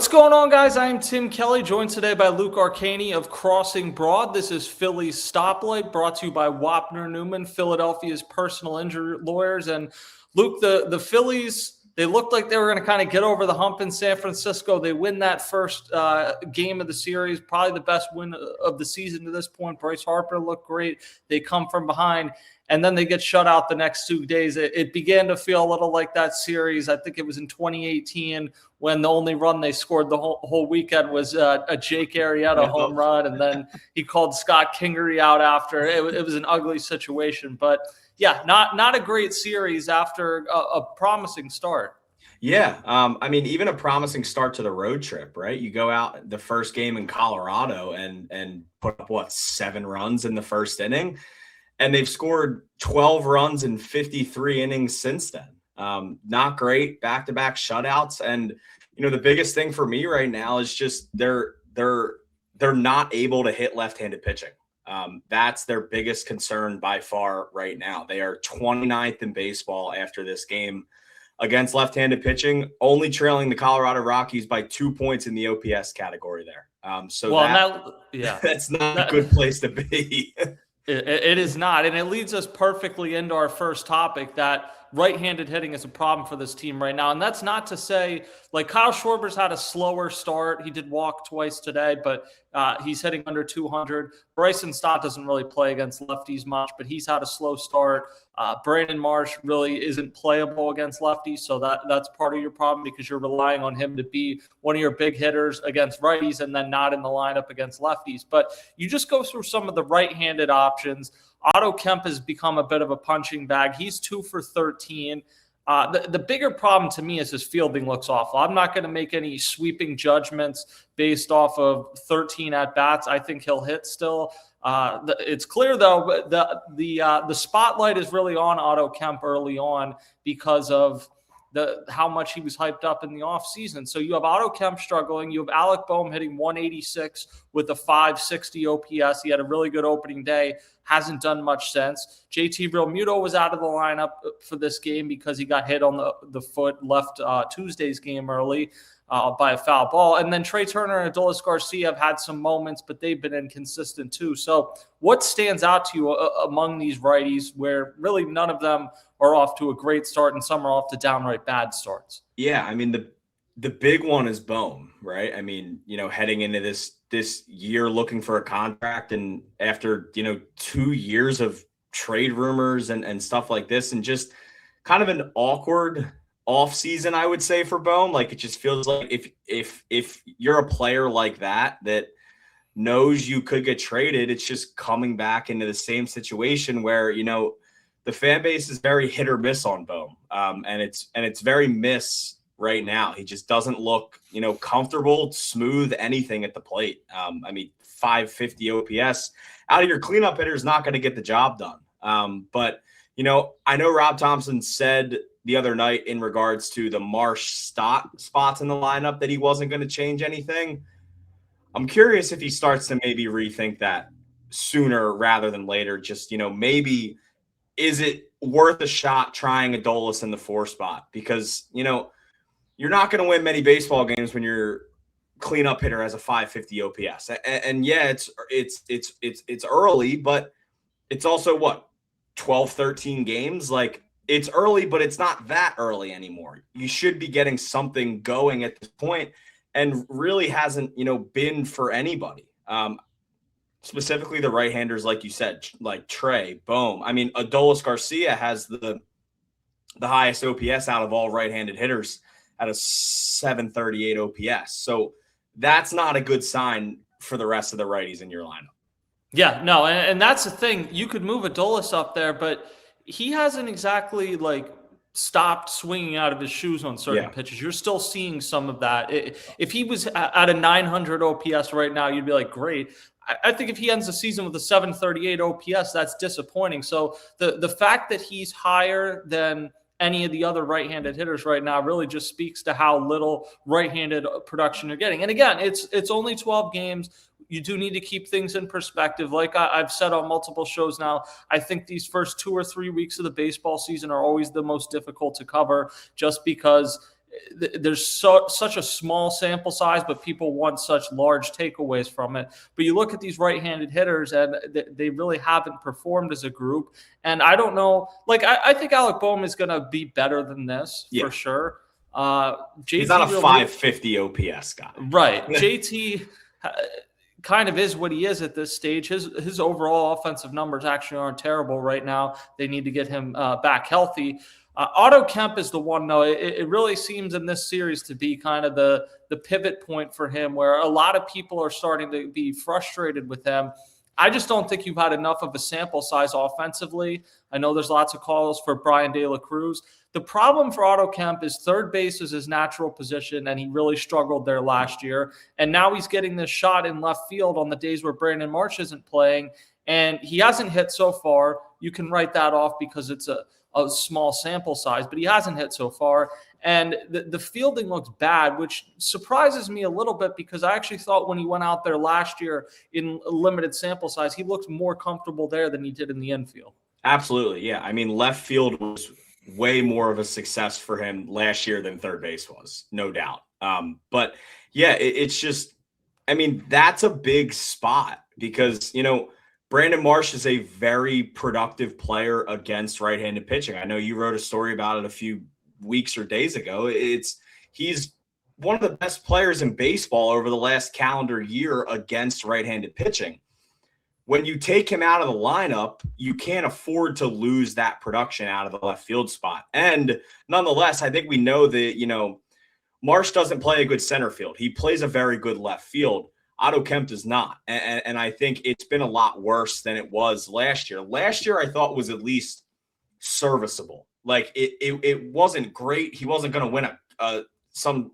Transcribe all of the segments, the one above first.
What's going on, guys? I am Tim Kelly, joined today by Luke Arcaini of Crossing Broad. This is Phillies Stoplight, brought to you by Wapner Newman, Philadelphia's personal injury lawyers. And Luke, the Phillies, they looked like they were going to kind of get over the hump in San Francisco. They win that first game of the series, probably the best win of the season to this point. Bryce Harper looked great. They come from behind, and then they get shut out the next 2 days. It began to feel a little like that series. I think it was in 2018 when the only run they scored the whole weekend was a Jake Arrieta home run, and then he called Scott Kingery out after. It was an ugly situation. But, yeah, not a great series after a promising start. Yeah. I mean, even a promising start to the road trip, right? You go out the first game in Colorado and put up, 7 runs in the first inning? And they've scored 12 runs in 53 innings since then. Not great, back-to-back shutouts. And, the biggest thing for me right now is just they're not able to hit left-handed pitching. That's their biggest concern by far right now. They are 29th in baseball after this game against left-handed pitching, only trailing the Colorado Rockies by 2 points in the OPS category there. That's not a good place to be. It is not. And it leads us perfectly into our first topic, that right-handed hitting is a problem for this team right now. And that's not to say, like, Kyle Schwarber's had a slower start. He did walk twice today, but he's hitting under 200. Bryson Stott doesn't really play against lefties much, but he's had a slow start. Brandon Marsh really isn't playable against lefties, so that's part of your problem because you're relying on him to be one of your big hitters against righties and then not in the lineup against lefties. But you just go through some of the right-handed options. Otto Kemp has become a bit of a punching bag. He's 2 for 13. The bigger problem to me is his fielding looks awful. I'm not going to make any sweeping judgments based off of 13 at-bats. I think he'll hit still. It's clear, though, the spotlight is really on Otto Kemp early on because of how much he was hyped up in the offseason. So you have Otto Kemp struggling. You have Alec Boehm hitting 186 with a 560 OPS. He had a really good opening day. Hasn't done much since. JT Realmuto was out of the lineup for this game because he got hit on the foot, left Tuesday's game early by a foul ball. And then Trey Turner and Adolis Garcia have had some moments, but they've been inconsistent too. So what stands out to you among these righties where really none of them are off to a great start and some are off to downright bad starts? Yeah, I mean, the big one is Boehm, right? I mean, heading into this year looking for a contract, and after 2 years of trade rumors and stuff like this, and just kind of an awkward off season, I would say, for Boehm. Like, it just feels like if you're a player like that knows you could get traded, it's just coming back into the same situation where the fan base is very hit or miss on Boehm, and it's very miss right now. He just doesn't look comfortable, smooth, anything at the plate. I mean, 550 OPS out of your cleanup hitter is not going to get the job done. But I know Rob Thompson said the other night in regards to the Marsh spots in the lineup that he wasn't going to change anything. I'm curious if he starts to maybe rethink that sooner rather than later. Just, maybe is it worth a shot trying Adolis in the 4 spot? Because, you're not going to win many baseball games when your cleanup hitter has a 550 OPS. And yeah, it's early, but it's also 12, 13 games. Like, it's early, but it's not that early anymore. You should be getting something going at this point, and really hasn't, been for anybody. Specifically the right-handers, like you said, like Trey, Boehm. I mean, Adolis Garcia has the highest OPS out of all right-handed hitters at a 738 OPS. So that's not a good sign for the rest of the righties in your lineup. Yeah, no, and that's the thing. You could move Adolis up there, but he hasn't exactly stopped swinging out of his shoes on certain pitches. You're still seeing some of that. If he was at a 900 OPS right now, you'd be like, great. I think if he ends the season with a 738 OPS, that's disappointing. So the fact that he's higher than any of the other right-handed hitters right now really just speaks to how little right-handed production you're getting. And again, it's only 12 games. You do need to keep things in perspective. Like I've said on multiple shows now, I think these first 2 or 3 weeks of the baseball season are always the most difficult to cover, just because there's such a small sample size, but people want such large takeaways from it. But you look at these right-handed hitters, and they really haven't performed as a group. And I don't know, like I think Alec Boehm is going to be better than this for sure. He's not a 550 OPS guy, right? JT kind of is what he is at this stage. His overall offensive numbers actually aren't terrible right now. They need to get him back healthy. Otto Kemp is the one, though. It really seems in this series to be kind of the pivot point for him, where a lot of people are starting to be frustrated with him. I just don't think you've had enough of a sample size offensively. I know there's lots of calls for Brian De La Cruz. The problem for Otto Kemp is third base is his natural position, and he really struggled there last year. And now he's getting this shot in left field on the days where Brandon Marsh isn't playing, and he hasn't hit so far. You can write that off because it's a small sample size, but he hasn't hit so far. And the fielding looks bad, which surprises me a little bit because I actually thought when he went out there last year in a limited sample size, he looked more comfortable there than he did in the infield. Absolutely. Yeah. I mean, left field was way more of a success for him last year than third base was, no doubt. But yeah, it's just, I mean, that's a big spot because, Brandon Marsh is a very productive player against right-handed pitching. I know you wrote a story about it a few weeks or days ago. He's one of the best players in baseball over the last calendar year against right-handed pitching. When you take him out of the lineup, you can't afford to lose that production out of the left field spot. And nonetheless, I think we know that, Marsh doesn't play a good center field. He plays a very good left field. Otto Kemp does not. And I think it's been a lot worse than it was last year. Last year, I thought was at least serviceable. Like it wasn't great. He wasn't going to win some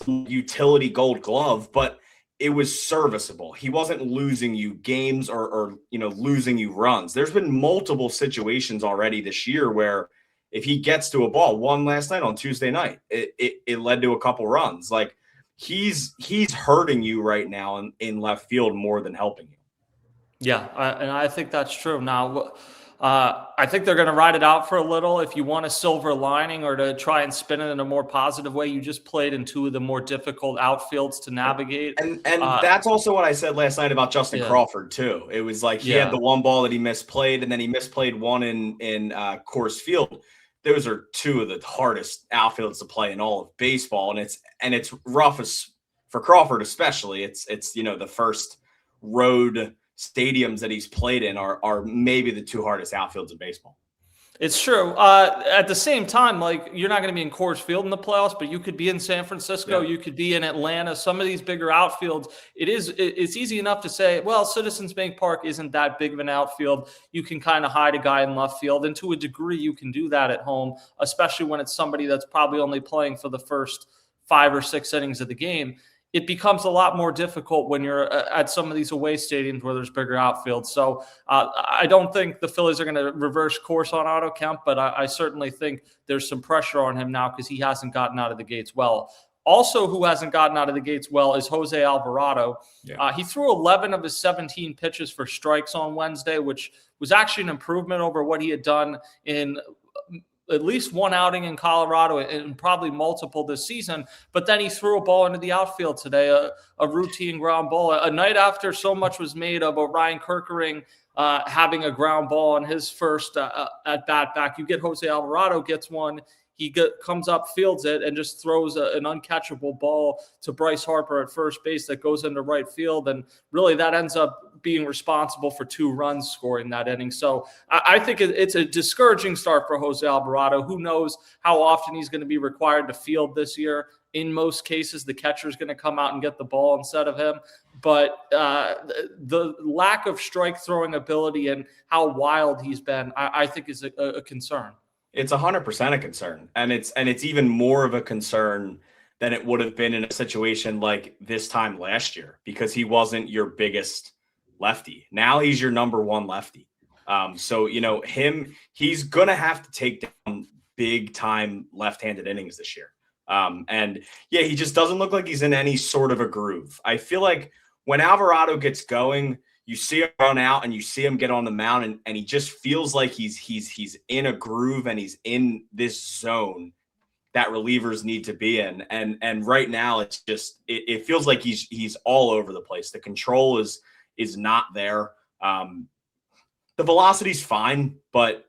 utility gold glove, but it was serviceable. He wasn't losing you games or losing you runs. There's been multiple situations already this year where if he gets to a ball, one last night on Tuesday night, it led to a couple runs. Like, he's hurting you right now in left field more than helping you. Yeah, and I think that's true. Now, I think they're going to ride it out for a little. If you want a silver lining or to try and spin it in a more positive way, you just played in two of the more difficult outfields to navigate. And that's also what I said last night about Justin Crawford, too. It was like he had the one ball that he misplayed, and then he misplayed one in Coors Field. Those are two of the hardest outfields to play in all of baseball, and it's rough for Crawford especially. It's the first road stadiums that he's played in are maybe the two hardest outfields in baseball. It's true. At the same time, like, you're not going to be in Coors Field in the playoffs, but you could be in San Francisco. Yeah. You could be in Atlanta. Some of these bigger outfields, it's easy enough to say, well, Citizens Bank Park isn't that big of an outfield. You can kind of hide a guy in left field. And to a degree, you can do that at home, especially when it's somebody that's probably only playing for the first 5 or 6 innings of the game. It becomes a lot more difficult when you're at some of these away stadiums where there's bigger outfields. So I don't think the Phillies are going to reverse course on Otto Kemp, but I certainly think there's some pressure on him now because he hasn't gotten out of the gates well. Also, who hasn't gotten out of the gates well is Jose Alvarado. Yeah. He threw 11 of his 17 pitches for strikes on Wednesday, which was actually an improvement over what he had done in at least one outing in Colorado and probably multiple this season. But then he threw a ball into the outfield today, a routine ground ball, a night after so much was made of Ryan Kerkering having a ground ball on his first at bat back. You get Jose Alvarado gets one. He comes up, fields it, and just throws an uncatchable ball to Bryce Harper at first base that goes into right field. And really that ends up being responsible for 2 runs scoring that inning. So I think it's a discouraging start for Jose Alvarado. Who knows how often he's going to be required to field this year. In most cases, the catcher is going to come out and get the ball instead of him. But the lack of strike throwing ability and how wild he's been, I think is a concern. It's 100% a concern. And it's even more of a concern than it would have been in a situation like this time last year, because he wasn't your biggest lefty. Now he's your number 1 lefty. So, he's going to have to take down big time left-handed innings this year. He just doesn't look like he's in any sort of a groove. I feel like when Alvarado gets going, you see him run out and you see him get on the mound and he just feels like he's in a groove and he's in this zone. that relievers need to be in. And right now it's just it feels like he's all over the place. The control is not there. The velocity's fine, but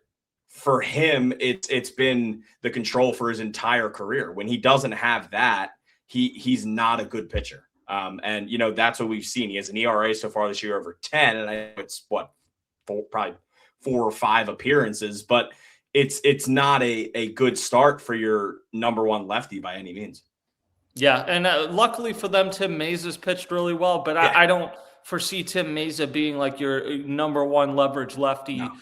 for him, it's been the control for his entire career. When he doesn't have that, he's not a good pitcher. And that's what we've seen. He has an ERA so far this year over 10, and I know it's probably 4 or 5 appearances, but it's not a good start for your number one lefty by any means. Yeah, and luckily for them, Tim Mesa's pitched really well, but Yeah. I don't foresee Tim Mesa being like your number one leverage lefty. No.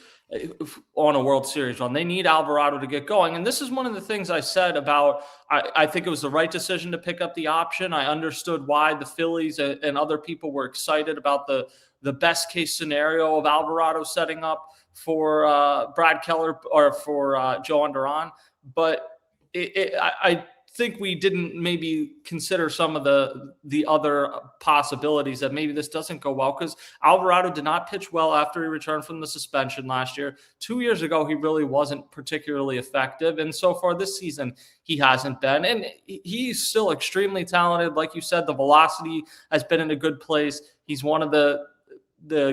On a World Series run. They need Alvarado to get going. And this is one of the things I said about, I think it was the right decision to pick up the option. I understood why the Phillies and other people were excited about the best case scenario of Alvarado setting up for Brad Keller or for Joe Duran. But I think we didn't maybe consider some of the other possibilities that maybe this doesn't go well, because Alvarado did not pitch well after he returned from the suspension last year. 2 years ago, he really wasn't particularly effective. And so far this season, he hasn't been. And he's still extremely talented. Like you said, the velocity has been in a good place. He's one of the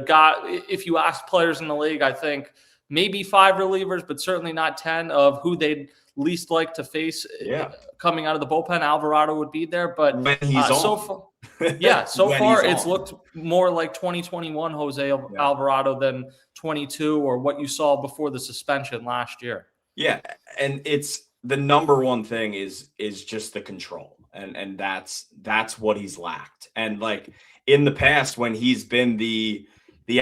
guy, if you ask players in the league, I think maybe 5 relievers, but certainly not 10 of who they'd least like to face coming out of the bullpen. Alvarado would be there, but when he's so far, it's looked more like 2021 Jose Alvarado than 22 or what you saw before the suspension last year. Yeah, and it's the number one thing is just the control, and that's what he's lacked. And like in the past, when he's been the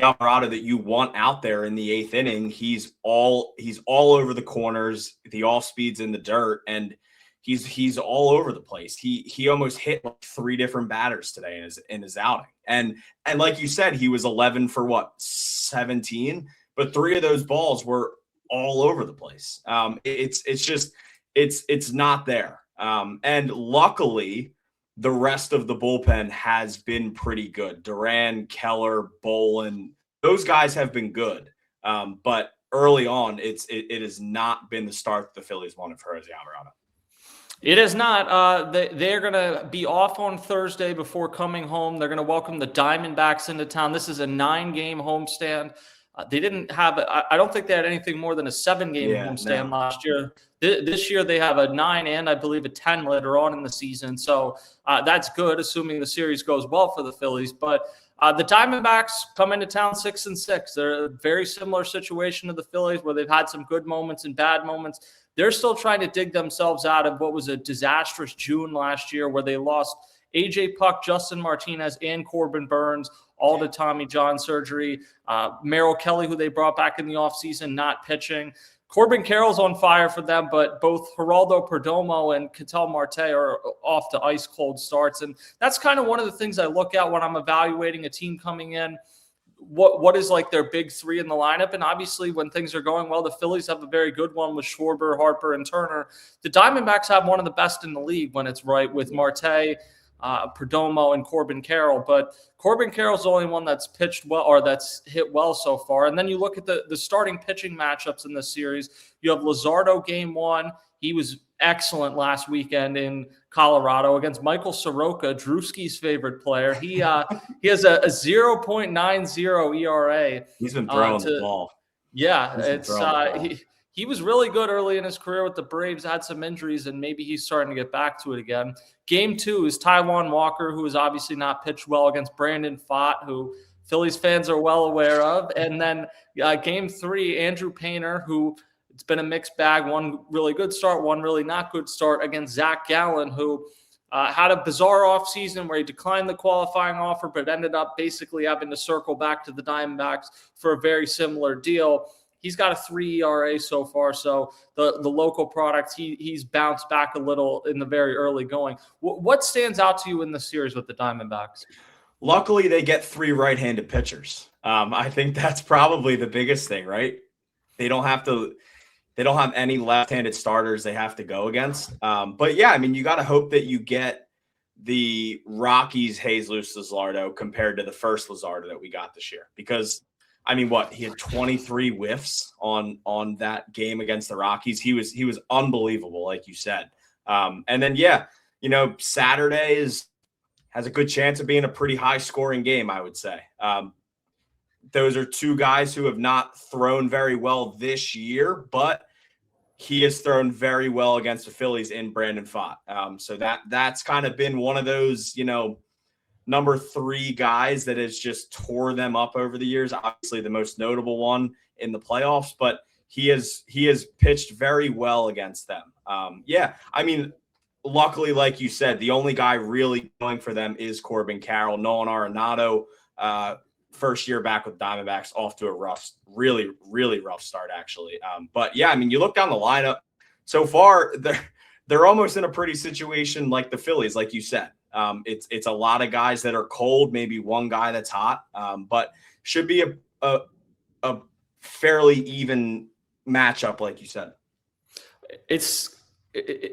Alvarado that you want out there in the 8th inning, he's all over the corners, the off speeds in the dirt, and he's all over the place. He almost hit like 3 different batters today in his outing. And like you said, he was 11 for 17, but 3 of those balls were all over the place. It's not there. And luckily, the rest of the bullpen has been pretty good. Duran, Keller, Bolin, those guys have been good. But early on, it has not been the start the Phillies wanted for Jose Alvarado. It is not. They're going to be off on Thursday before coming home. They're going to welcome the Diamondbacks into town. This is a 9-game homestand. They didn't have – I don't think they had anything more than a 7-game homestand last year. This year they have a 9 and I believe a 10 later on in the season. So that's good, assuming the series goes well for the Phillies. But the Diamondbacks come into town 6-6. They're a very similar situation to the Phillies, where they've had some good moments and bad moments. They're still trying to dig themselves out of what was a disastrous June last year, where they lost A.J. Puck, Justin Martinez, and Corbin Burns, all to Tommy John surgery. Merrill Kelly, who they brought back in the offseason, not pitching. Corbin Carroll's on fire for them, but both Geraldo Perdomo and Ketel Marte are off to ice cold starts. And that's kind of one of the things I look at when I'm evaluating a team coming in. What is like their big 3 in the lineup? And obviously when things are going well, the Phillies have a very good one with Schwarber, Harper, and Turner. The Diamondbacks have one of the best in the league when it's right, with Marte, Perdomo, and Corbin Carroll. But Corbin Carroll's the only one that's pitched well, or that's hit well so far. And then you look at the starting pitching matchups in this series. You have Luzardo game 1. He was excellent last weekend in Colorado against Michael Soroka, Drewski's favorite player. He has a 0.90 ERA. He's been throwing the ball. Yeah, he was really good early in his career with the Braves, had some injuries, and maybe he's starting to get back to it again. Game 2 is Taijuan Walker, who has obviously not pitched well, against Brandon Pfaadt, who Phillies fans are well aware of. And then Game 3, Andrew Painter, who it's been a mixed bag, one really good start, one really not good start, against Zach Gallen, who had a bizarre offseason where he declined the qualifying offer, but ended up basically having to circle back to the Diamondbacks for a very similar deal. He's got a 3 ERA so far, so the local product, he's bounced back a little in the very early going. What stands out to you in the series with the Diamondbacks? Luckily, they get 3 right-handed pitchers. I think that's probably the biggest thing, right? They don't have any left-handed starters they have to go against. But yeah, I mean, you got to hope that you get the Rockies' Jesus Luzardo compared to the first Luzardo that we got this year, because I mean, he had 23 whiffs on that game against the Rockies. He was unbelievable, like you said. And then, Saturday has a good chance of being a pretty high scoring game, I would say. Those are two guys who have not thrown very well this year, but he has thrown very well against the Phillies in Brandon Pfaadt. So that's kind of been one of those, number 3 guys that has just tore them up over the years. Obviously the most notable one in the playoffs, but he has pitched very well against them. Luckily, like you said, the only guy really going for them is Corbin Carroll. Nolan Arenado, first year back with Diamondbacks, off to a really, really rough start, actually. You look down the lineup so far, they're almost in a pretty situation like the Phillies, like you said. It's a lot of guys that are cold, maybe one guy that's hot, but should be a fairly even matchup, like you said.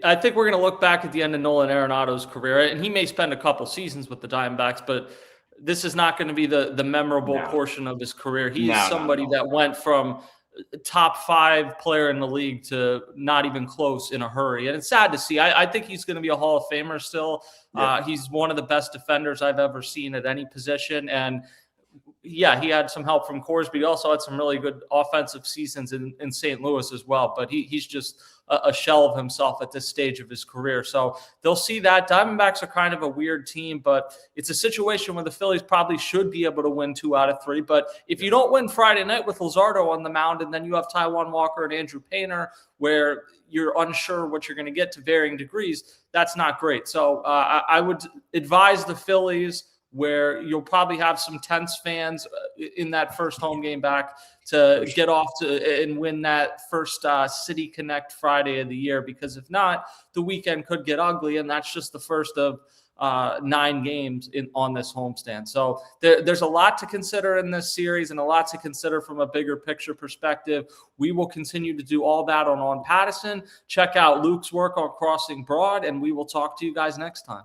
I think we're going to look back at the end of Nolan Arenado's career, and he may spend a couple seasons with the Diamondbacks, but this is not going to be the memorable portion of his career. He is somebody that went from top 5 player in the league to not even close in a hurry. And it's sad to see. I think he's going to be a Hall of Famer still. Yeah. He's one of the best defenders I've ever seen at any position. And he had some help from Coors, but he also had some really good offensive seasons in St. Louis as well. But he's just a shell of himself at this stage of his career. So they'll see that. Diamondbacks are kind of a weird team, but it's a situation where the Phillies probably should be able to win 2 out of 3. But if you don't win Friday night with Luzardo on the mound, and then you have Taijuan Walker and Andrew Painter, where you're unsure what you're going to get to varying degrees, that's not great. So I would advise the Phillies, where you'll probably have some tense fans in that first home game back, to get off to and win that first City Connect Friday of the year, because if not, the weekend could get ugly, and that's just the first of 9 games on this homestand. So there's a lot to consider in this series, and a lot to consider from a bigger picture perspective. We will continue to do all that on Pattison. Check out Luke's work on Crossing Broad, and we will talk to you guys next time.